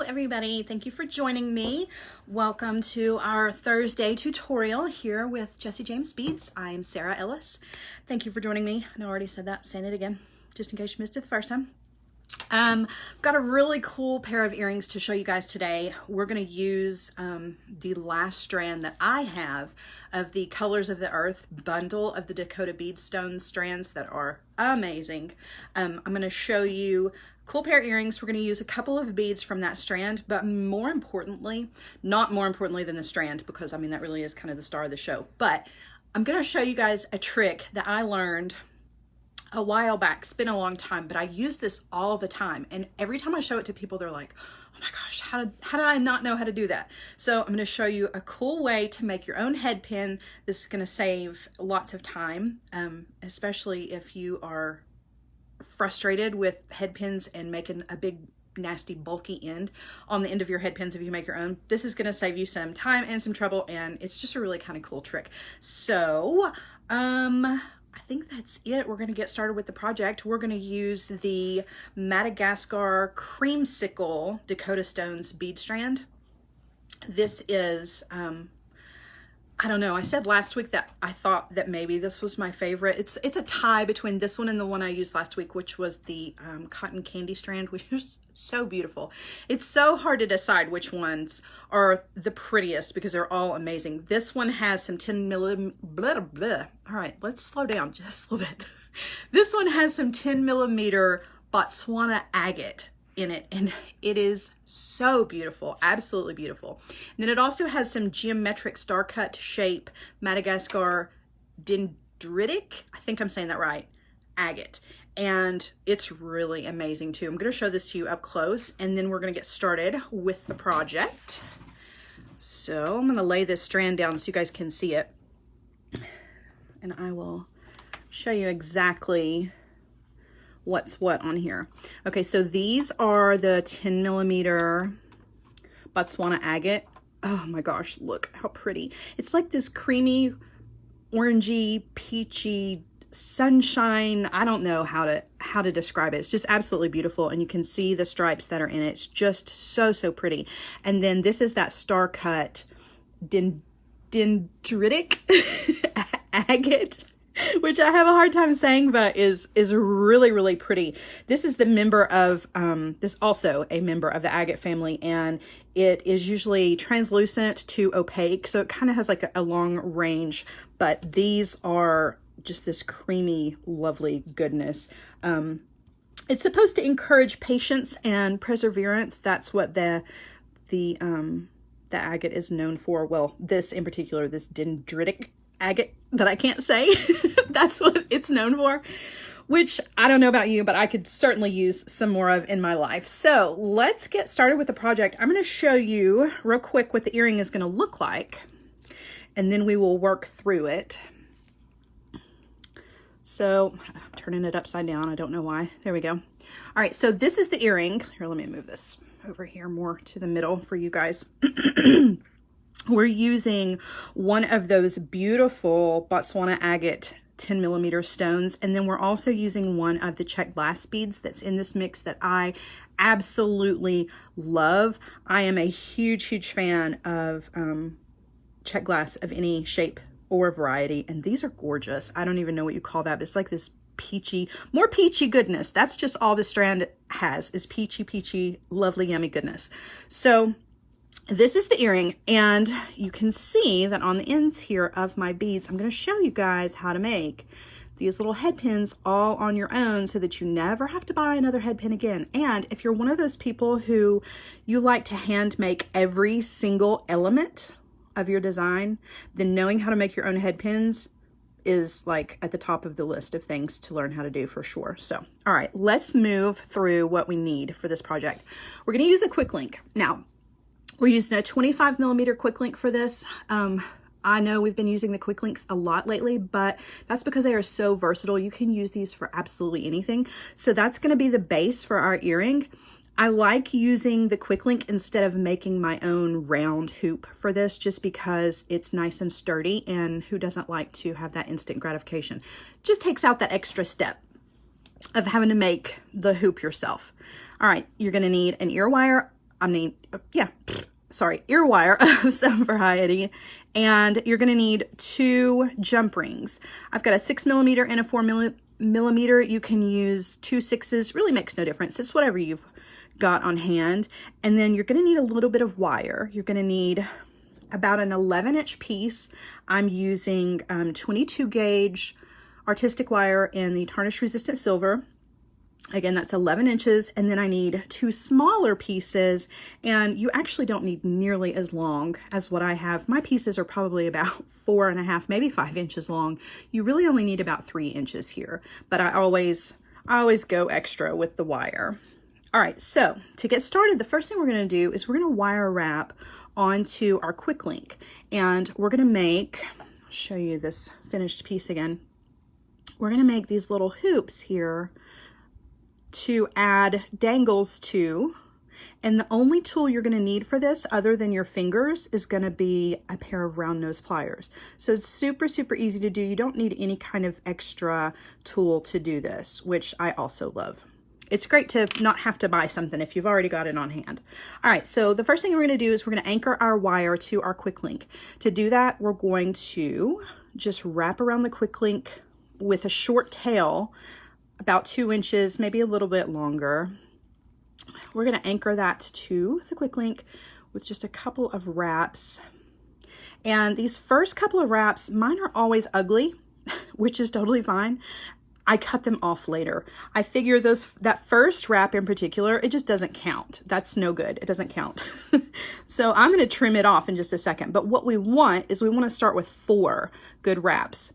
everybody, thank you for joining me. Welcome to our Thursday tutorial here with Jesse James Beads. I'm Sara Ellis. Thank you for joining me. I know I already said that, saying it again, just in case you missed it the first time. Got a really cool pair of earrings to show you guys today. We're going to use the last strand that I have of the Colors of the Earth bundle of the Dakota beadstone strands that are amazing. I'm going to show you a cool pair of earrings. We're going to use a couple of beads from that strand, but more importantly, not more importantly than the strand, because I mean that really is kind of the star of the show, but I'm going to show you guys a trick that I learned a while back. It's been a long time, but I use this all the time, and every time I show it to people, they're like, oh my gosh, how did I not know how to do that? So I'm going to show you a cool way to make your own head pin. This is going to save lots of time, especially if you are frustrated with head pins and making a big nasty bulky end on the end of your head pins if you make your own. This is going to save you some time and some trouble, and it's just a really kind of cool trick. So I think that's it. We're going to get started with the project. We're going to use the Madagascar Creamsicle Dakota Stones bead strand. This is, I don't know, I said last week that I thought that maybe this was my favorite. It's a tie between this one and the one I used last week, which was the cotton candy strand, which is so beautiful. It's so hard to decide which ones are the prettiest because they're all amazing. This one has some 10 millimeter, blah, blah. All right, let's slow down just a little bit. This one has some 10 millimeter Botswana agate in it, and it is so beautiful, absolutely beautiful. And then it also has some geometric star cut shape Madagascar dendritic, I think I'm saying that right, agate, and it's really amazing too. I'm going to show this to you up close, and then we're going to get started with the project. So I'm going to lay this strand down so you guys can see it, and I will show you exactly what's what on here. Okay, so these are the 10 millimeter Botswana agate. Oh my gosh, look how pretty. It's like this creamy, orangey, peachy sunshine. I don't know how to describe it. It's just absolutely beautiful, and you can see the stripes that are in it. It's just so pretty. And then this is that star cut dendritic agate, which I have a hard time saying, but is really pretty. This is the member of, this also a member of the agate family, and it is usually translucent to opaque, so it kind of has like a long range, but these are just this creamy, lovely goodness. It's supposed to encourage patience and perseverance. That's what the agate is known for. Well, this in particular, this dendritic agate that I can't say, that's what it's known for, which I don't know about you, but I could certainly use some more of in my life. So let's get started with the project. I'm going to show you real quick what the earring is going to look like, and then we will work through it. So I'm turning it upside down. I don't know why. There we go. All right, so this is the earring. Here, let me move this over here more to the middle for you guys. We're using one of those beautiful Botswana agate 10 millimeter stones, and then we're also using one of the Czech glass beads that's in this mix that I absolutely love. I am a huge fan of Czech glass of any shape or variety, and these are gorgeous. I don't even know what you call that, but it's like this peachy, more peachy goodness. That's just all the strand has, is peachy, lovely, yummy goodness. So this is the earring, and you can see that on the ends here of my beads, I'm going to show you guys how to make these little head pins all on your own so that you never have to buy another head pin again. And if you're one of those people who you like to hand make every single element of your design, then knowing how to make your own head pins is like at the top of the list of things to learn how to do for sure. So, all right, let's move through what we need for this project. We're going to use a quick link. Now, we're using a 25 millimeter quick link for this. I know we've been using the quick links a lot lately, but that's because they are so versatile. You can use these for absolutely anything. So that's going to be the base for our earring. I like using the quick link instead of making my own round hoop for this, just because it's nice and sturdy, and who doesn't like to have that instant gratification? Just takes out that extra step of having to make the hoop yourself. All right, you're going to need an ear wire. ear wire of some variety. And you're gonna need 2 jump rings. I've got a 6mm and a 4mm. You can use 2 6s, really makes no difference. It's whatever you've got on hand. And then you're gonna need a little bit of wire. You're gonna need about an 11-inch piece. I'm using 22 gauge artistic wire in the tarnish resistant silver. Again, that's 11 inches. And then I need 2 smaller pieces, and you actually don't need nearly as long as what I have. My pieces are probably about 4.5, maybe 5 inches long. You really only need about 3 inches here, but I always go extra with the wire. All right, so to get started, the first thing we're gonna do is we're gonna wire wrap onto our quick link, and we're gonna make, I'll show you this finished piece again. We're gonna make these little hoops here to add dangles to, and the only tool you're going to need for this other than your fingers is going to be a pair of round nose pliers. So it's super easy to do. You don't need any kind of extra tool to do this, which I also love. It's great to not have to buy something if you've already got it on hand. All right, so the first thing we're going to do is we're going to anchor our wire to our quick link. To do that, we're going to just wrap around the quick link with a short tail, about 2 inches, maybe a little bit longer. We're going to anchor that to the quick link with just a couple of wraps. And these first couple of wraps, mine are always ugly, which is totally fine. I cut them off later. I figure that first wrap in particular, it just doesn't count. That's no good. It doesn't count. So I'm going to trim it off in just a second. But what we want is we want to start with 4 good wraps.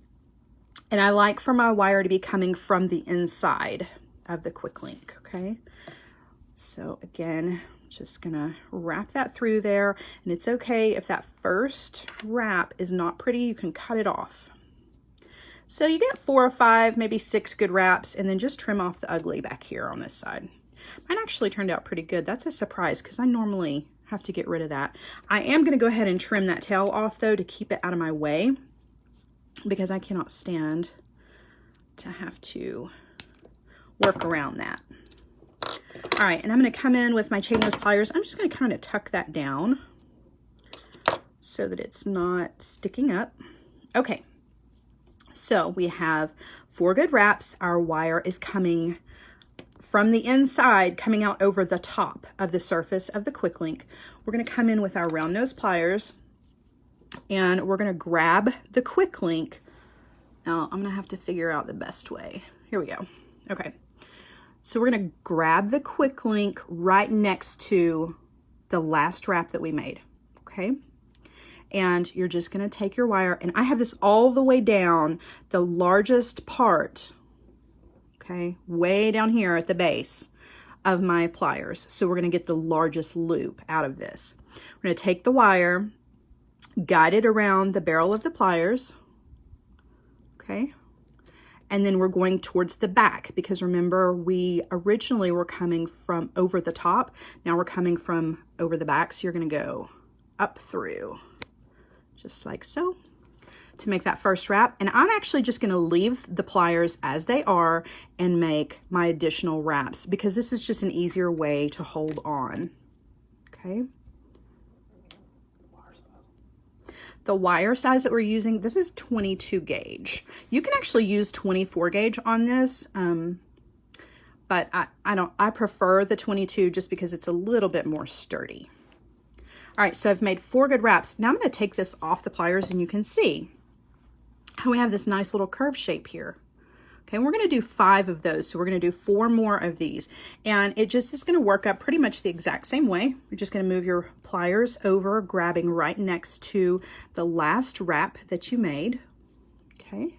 And I like for my wire to be coming from the inside of the quick link, okay? So again, just gonna wrap that through there, and it's okay if that first wrap is not pretty, you can cut it off. So you get 4 or 5, maybe 6 good wraps, and then just trim off the ugly back here on this side. Mine actually turned out pretty good. That's a surprise because I normally have to get rid of that. I am gonna go ahead and trim that tail off though to keep it out of my way, because I cannot stand to have to work around that. All right, and I'm going to come in with my chain nose pliers. I'm just going to kind of tuck that down so that it's not sticking up. Okay, so we have 4 good wraps. Our wire is coming from the inside, coming out over the top of the surface of the quick link. We're going to come in with our round nose pliers, and we're going to grab the quick link. Now I'm going to have to figure out the best way. Here we go. Okay. So we're going to grab the quick link right next to the last wrap that we made. Okay. And you're just going to take your wire, and I have this all the way down, the largest part, okay, way down here at the base of my pliers. So we're going to get the largest loop out of this. We're going to take the wire, guide it around the barrel of the pliers, okay, and then we're going towards the back, because remember, we originally were coming from over the top. Now we're coming from over the back, so you're going to go up through, just like so, to make that first wrap. And I'm actually just going to leave the pliers as they are and make my additional wraps, because this is just an easier way to hold on, okay. The wire size that we're using, this is 22 gauge. You can actually use 24 gauge on this, but I prefer the 22 just because it's a little bit more sturdy. All right, so I've made 4 good wraps. Now I'm going to take this off the pliers, and you can see how we have this nice little curve shape here. Okay, and we're going to do 5 of those, so we're going to do 4 more of these, and it just is going to work up pretty much the exact same way. You're just going to move your pliers over, grabbing right next to the last wrap that you made. Okay,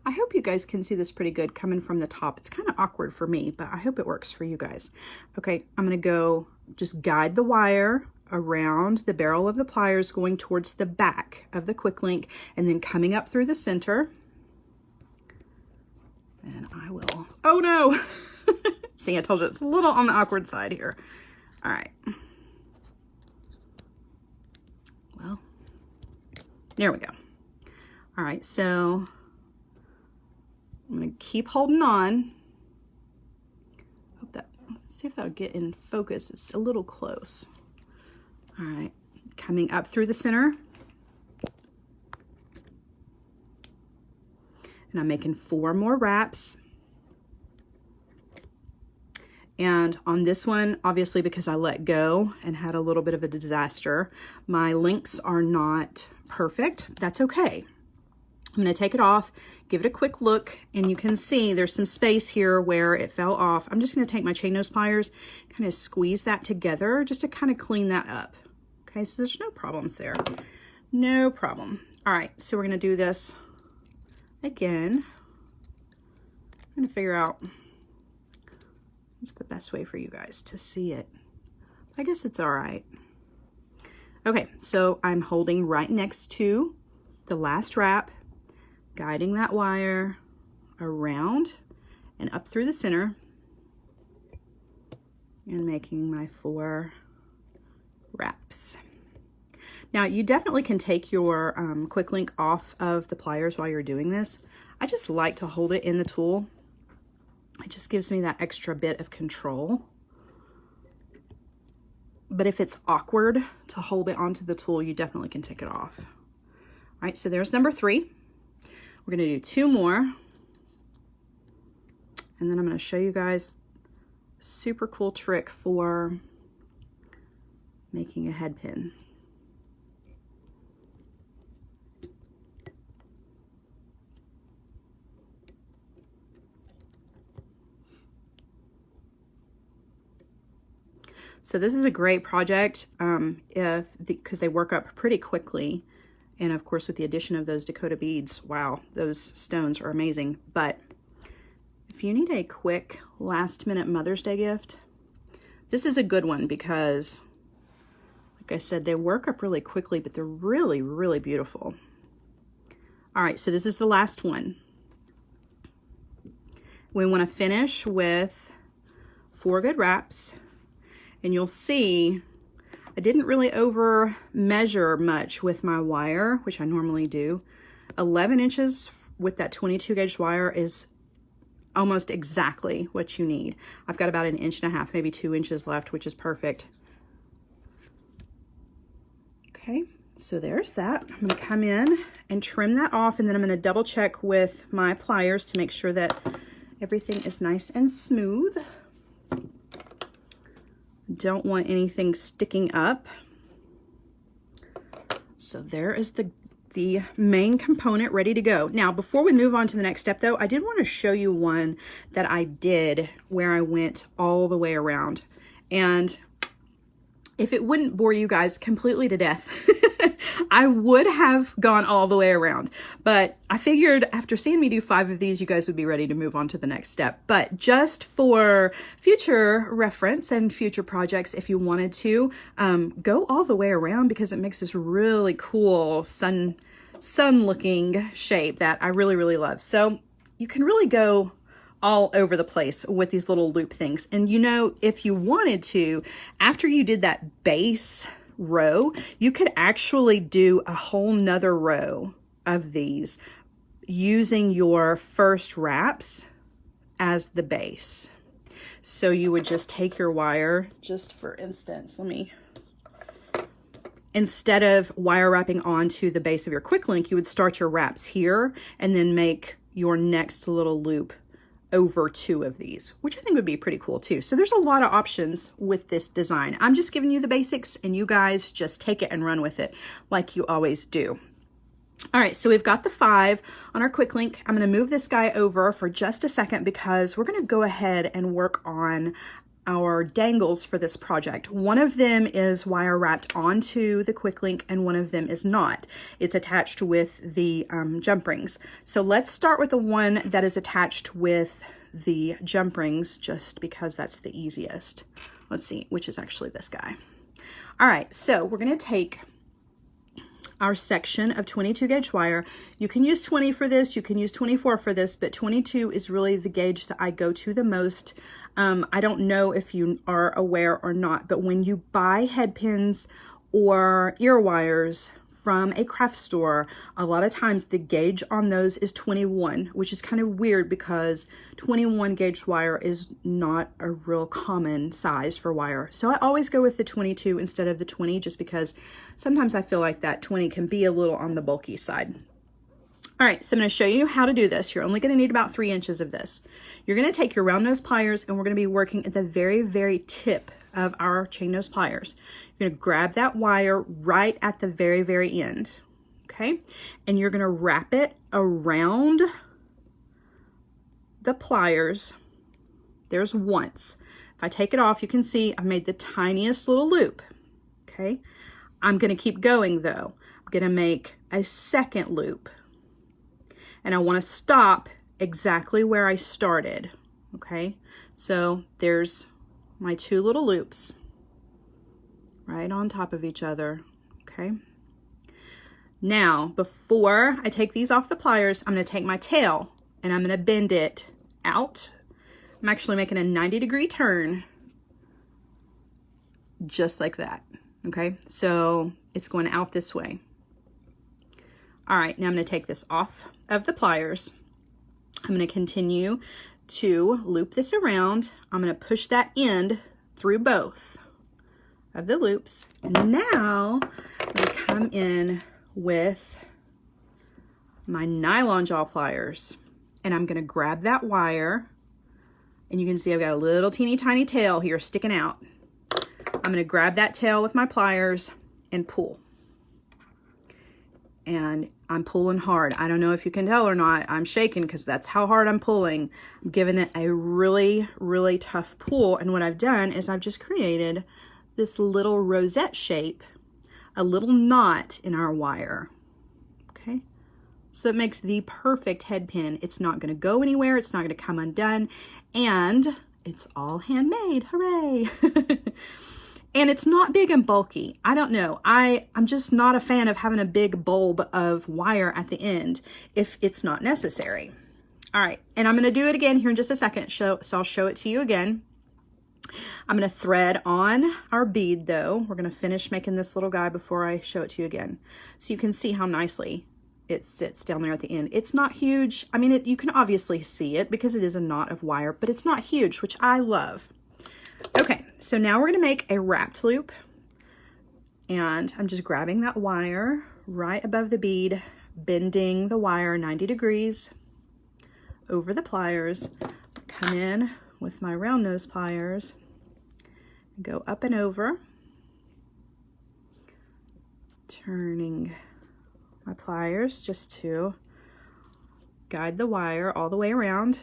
I hope you guys can see this pretty good coming from the top. It's kind of awkward for me, but I hope it works for you guys. Okay, I'm going to go just guide the wire around the barrel of the pliers, going towards the back of the quick link, and then coming up through the center. And I will, oh no, see, I told you it's a little on the awkward side here. All right, well, there we go. All right, so I'm gonna keep holding on. Hope that see if that'll get in focus. It's a little close. All right, coming up through the center. And I'm making 4 more wraps. And on this one, obviously because I let go and had a little bit of a disaster, my links are not perfect. That's okay. I'm gonna take it off, give it a quick look, and you can see there's some space here where it fell off. I'm just gonna take my chain nose pliers, kind of squeeze that together just to kind of clean that up. Okay, so there's no problems there. No problem. All right, so we're gonna do this again. I'm gonna figure out what's the best way for you guys to see it. I guess it's all right. Okay, so I'm holding right next to the last wrap, guiding that wire around and up through the center and making my 4 wraps. Now you definitely can take your quick link off of the pliers while you're doing this. I just like to hold it in the tool. It just gives me that extra bit of control. But if it's awkward to hold it onto the tool, you definitely can take it off. All right, so there's number 3. We're gonna do 2 more. And then I'm gonna show you guys a super cool trick for making a head pin. So this is a great project because they work up pretty quickly. And of course, with the addition of those Dakota beads, wow, those stones are amazing. But if you need a quick last minute Mother's Day gift, this is a good one because, like I said, they work up really quickly, but they're really, really beautiful. All right, so this is the last one. We want to finish with 4 good wraps. And you'll see I didn't really over measure much with my wire, which I normally do. 11 inches with that 22 gauge wire is almost exactly what you need. I've got about 1.5 inches, maybe 2 inches left, which is perfect. Okay, so there's that. I'm gonna come in and trim that off, and then I'm gonna double check with my pliers to make sure that everything is nice and smooth. Don't want anything sticking up. So there is the main component ready to go. Now, before we move on to the next step though, I did want to show you one that I did where I went all the way around. And if it wouldn't bore you guys completely to death, I would have gone all the way around, but I figured after seeing me do 5 of these, you guys would be ready to move on to the next step. But just for future reference and future projects, if you wanted to, go all the way around because it makes this really cool sun looking shape that I really, really love. So you can really go all over the place with these little loop things. And you know, if you wanted to, after you did that base row, you could actually do a whole nother row of these using your first wraps as the base. So you would just take your wire, just for instance, instead of wire wrapping onto the base of your quick link, you would start your wraps here and then make your next little loop over 2 of these, which I think would be pretty cool too. So there's a lot of options with this design. I'm just giving you the basics and you guys just take it and run with it like you always do. All right, so we've got the 5 on our quick link. I'm going to move this guy over for just a second because we're going to go ahead and work on our dangles for this project. One of them is wire wrapped onto the quick link and one of them is not. It's attached with the jump rings. So let's start with the one that is attached with the jump rings just because that's the easiest. Let's see, which is actually this guy. All right, so we're going to take our section of 22 gauge wire. You can use 20 for this, you can use 24 for this, but 22 is really the gauge that I go to the most. I don't know if you are aware or not, but when you buy head pins or ear wires from a craft store, a lot of times the gauge on those is 21, which is kind of weird because 21 gauge wire is not a real common size for wire. So I always go with the 22 instead of the 20, just because sometimes I feel like that 20 can be a little on the bulky side. All right, so I'm going to show you how to do this. You're only going to need about 3 inches of this. You're going to take your round nose pliers, and we're going to be working at the very, very tip of our chain nose pliers. You're going to grab that wire right at the very, very end, okay? And you're going to wrap it around the pliers. There's once. If I take it off, you can see I've made the tiniest little loop, okay? I'm going to keep going though. I'm going to make a second loop. And I want to stop exactly where I started, okay? So there's my 2 little loops right on top of each other, okay? Now, before I take these off the pliers, I'm going to take my tail and I'm going to bend it out. I'm actually making a 90-degree turn, just like that, okay? So it's going out this way. All right, now I'm going to take this off of the pliers. I'm going to continue to loop this around. I'm going to push that end through both of the loops. And now I'm going to come in with my nylon jaw pliers, and I'm going to grab that wire, and you can see I've got a little teeny tiny tail here sticking out. I'm going to grab that tail with my pliers and pull. And I'm pulling hard. I don't know if you can tell or not. I'm shaking because that's how hard I'm pulling. I'm giving it a really, really tough pull. And what I've done is I've just created this little rosette shape, a little knot in our wire. Okay. So it makes the perfect head pin. It's not going to go anywhere. It's not going to come undone. And it's all handmade. Hooray. And it's not big and bulky. I don't know. I'm just not a fan of having a big bulb of wire at the end if it's not necessary. All right, and I'm gonna do it again here in just a second, so I'll show it to you again. I'm gonna thread on our bead though. We're gonna finish making this little guy before I show it to you again. So you can see how nicely it sits down there at the end. It's not huge. I mean, you can obviously see it because it is a knot of wire, but it's not huge, which I love. Okay, so now we're going to make a wrapped loop, and I'm just grabbing that wire right above the bead, bending the wire 90 degrees over the pliers, come in with my round nose pliers, go up and over, turning my pliers just to guide the wire all the way around.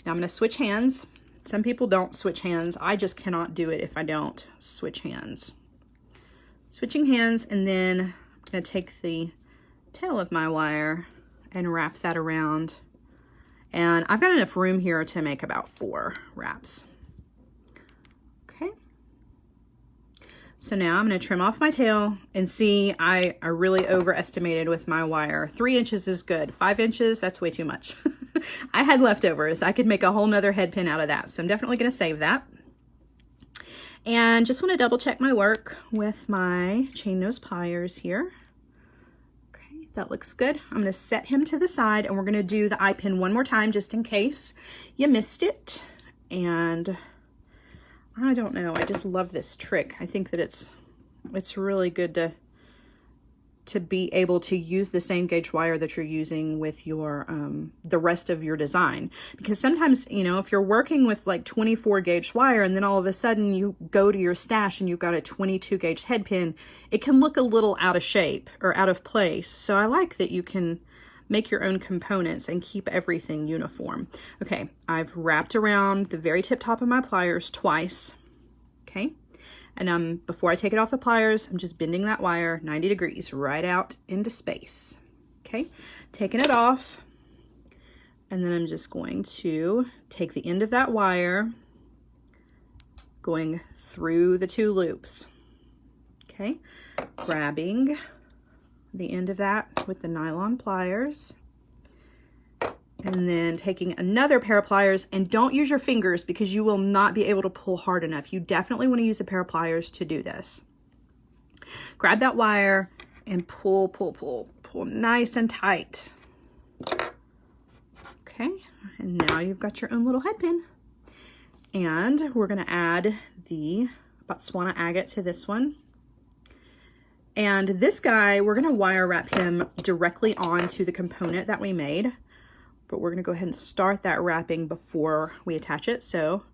Now I'm going to switch hands. Some people don't switch hands. I just cannot do it if I don't switch hands. Switching hands, and then I'm going to take the tail of my wire and wrap that around. And I've got enough room here to make about 4 wraps. Okay. So now I'm going to trim off my tail, and see, I really overestimated with my wire. 3 inches is good. 5 inches, that's way too much. I had leftovers. I could make a whole nother head pin out of that. So I'm definitely going to save that. And just want to double check my work with my chain nose pliers here. Okay, that looks good. I'm going to set him to the side, and we're going to do the eye pin one more time just in case you missed it. And I don't know, I just love this trick. I think that it's really good to be able to use the same gauge wire that you're using with your the rest of your design, because sometimes, you know, if you're working with like 24 gauge wire and then all of a sudden you go to your stash and you've got a 22 gauge head pin, it can look a little out of shape or out of place. So I like that you can make your own components and keep everything uniform. Okay, I've wrapped around the very tip top of my pliers twice. Okay. And before I take it off the pliers, I'm just bending that wire 90 degrees right out into space. Okay, taking it off, and then I'm just going to take the end of that wire, going through the 2 loops. Okay, grabbing the end of that with the nylon pliers, and then taking another pair of pliers, and don't use your fingers because you will not be able to pull hard enough. You definitely want to use a pair of pliers to do this. Grab that wire, and pull, pull, pull, pull nice and tight. Okay, and now you've got your own little head pin. And we're gonna add the Botswana agate to this one. And this guy, we're gonna wire wrap him directly onto the component that we made, but we're gonna go ahead and start that wrapping before we attach it. So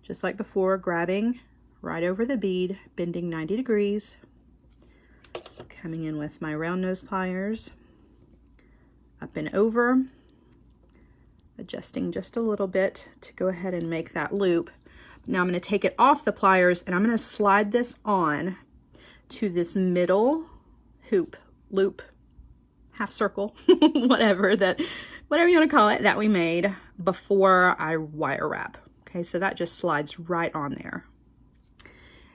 just like before, grabbing right over the bead, bending 90 degrees, coming in with my round nose pliers, up and over, adjusting just a little bit to go ahead and make that loop. Now I'm gonna take it off the pliers and I'm gonna slide this on to this middle hoop, loop, half circle, whatever you want to call it, that we made before I wire wrap. Okay, so that just slides right on there.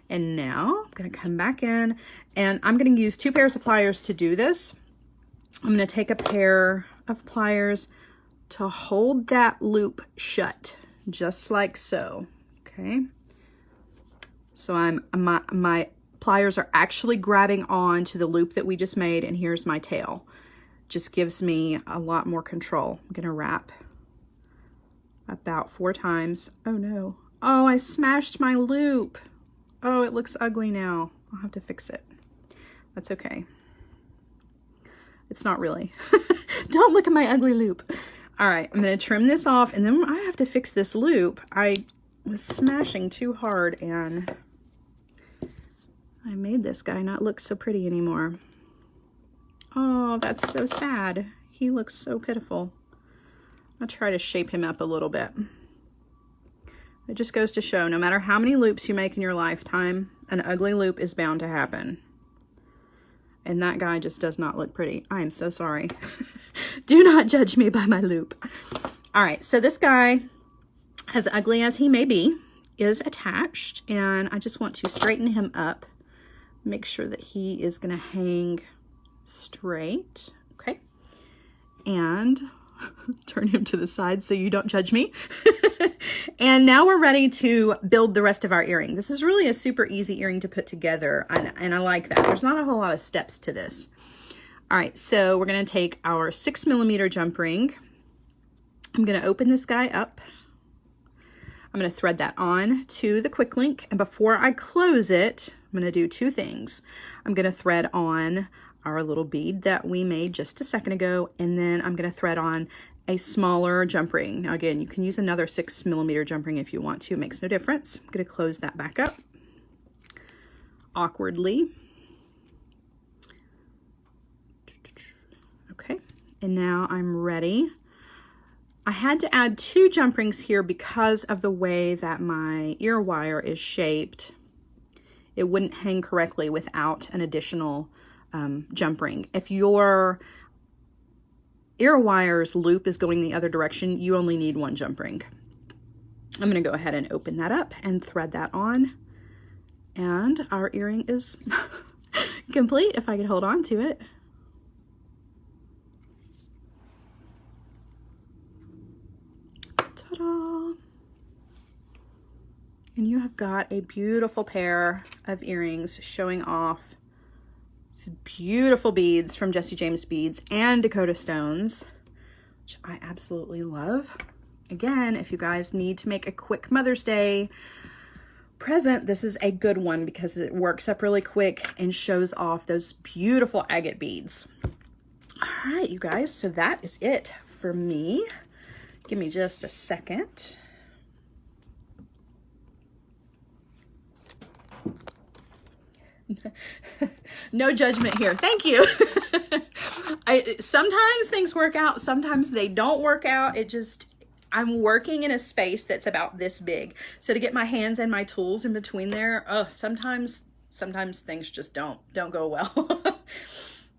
And now I'm going to come back in and I'm going to use 2 pairs of pliers to do this. I'm going to take a pair of pliers to hold that loop shut, just like so. Okay, so my pliers are actually grabbing on to the loop that we just made, and here's my tail. Just gives me a lot more control. I'm gonna wrap about 4 times. Oh no. Oh, I smashed my loop. Oh, it looks ugly now. I'll have to fix it. That's okay. It's not really. Don't look at my ugly loop. All right, I'm gonna trim this off, and then I have to fix this loop. I was smashing too hard, and I made this guy not look so pretty anymore. Oh, that's so sad. He looks so pitiful. I'll try to shape him up a little bit. It just goes to show, no matter how many loops you make in your lifetime, an ugly loop is bound to happen. And that guy just does not look pretty. I am so sorry. Do not judge me by my loop. All right, so this guy, as ugly as he may be, is attached, and I just want to straighten him up. Make sure that he is going to hang straight. Okay. And turn him to the side so you don't judge me. And now we're ready to build the rest of our earring. This is really a super easy earring to put together, and I like that. There's not a whole lot of steps to this. All right, so we're going to take our 6mm jump ring. I'm going to open this guy up. I'm going to thread that on to the quick link, and before I close it, I'm going to do 2 things. I'm going to thread on our little bead that we made just a second ago, and then I'm going to thread on a smaller jump ring. Now again, you can use another 6mm jump ring if you want to. It makes no difference. I'm going to close that back up awkwardly. Okay, and now I'm ready. I had to add 2 jump rings here because of the way that my ear wire is shaped. It wouldn't hang correctly without an additional jump ring. If your ear wire's loop is going the other direction, you only need 1 jump ring. I'm going to go ahead and open that up and thread that on. And our earring is complete if I could hold on to it. Ta-da! And you have got a beautiful pair of earrings showing off these beautiful beads from Jesse James Beads and Dakota Stones, which I absolutely love. Again, if you guys need to make a quick Mother's Day present, this is a good one because it works up really quick and shows off those beautiful agate beads. All right, you guys, so that is it for me. Give me just a second. No judgment here. Thank you. Sometimes things work out, sometimes they don't work out. I'm working in a space that's about this big. So to get my hands and my tools in between there, sometimes things just don't go well.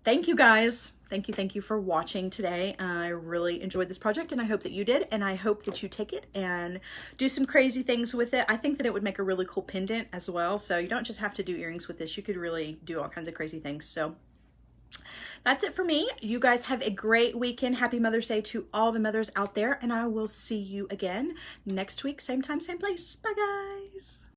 Thank you guys. Thank you for watching today. I really enjoyed this project and I hope that you did, and I hope that you take it and do some crazy things with it. I think that it would make a really cool pendant as well. So you don't just have to do earrings with this. You could really do all kinds of crazy things. So that's it for me. You guys have a great weekend. Happy Mother's Day to all the mothers out there, and I will see you again next week, same time, same place. Bye guys.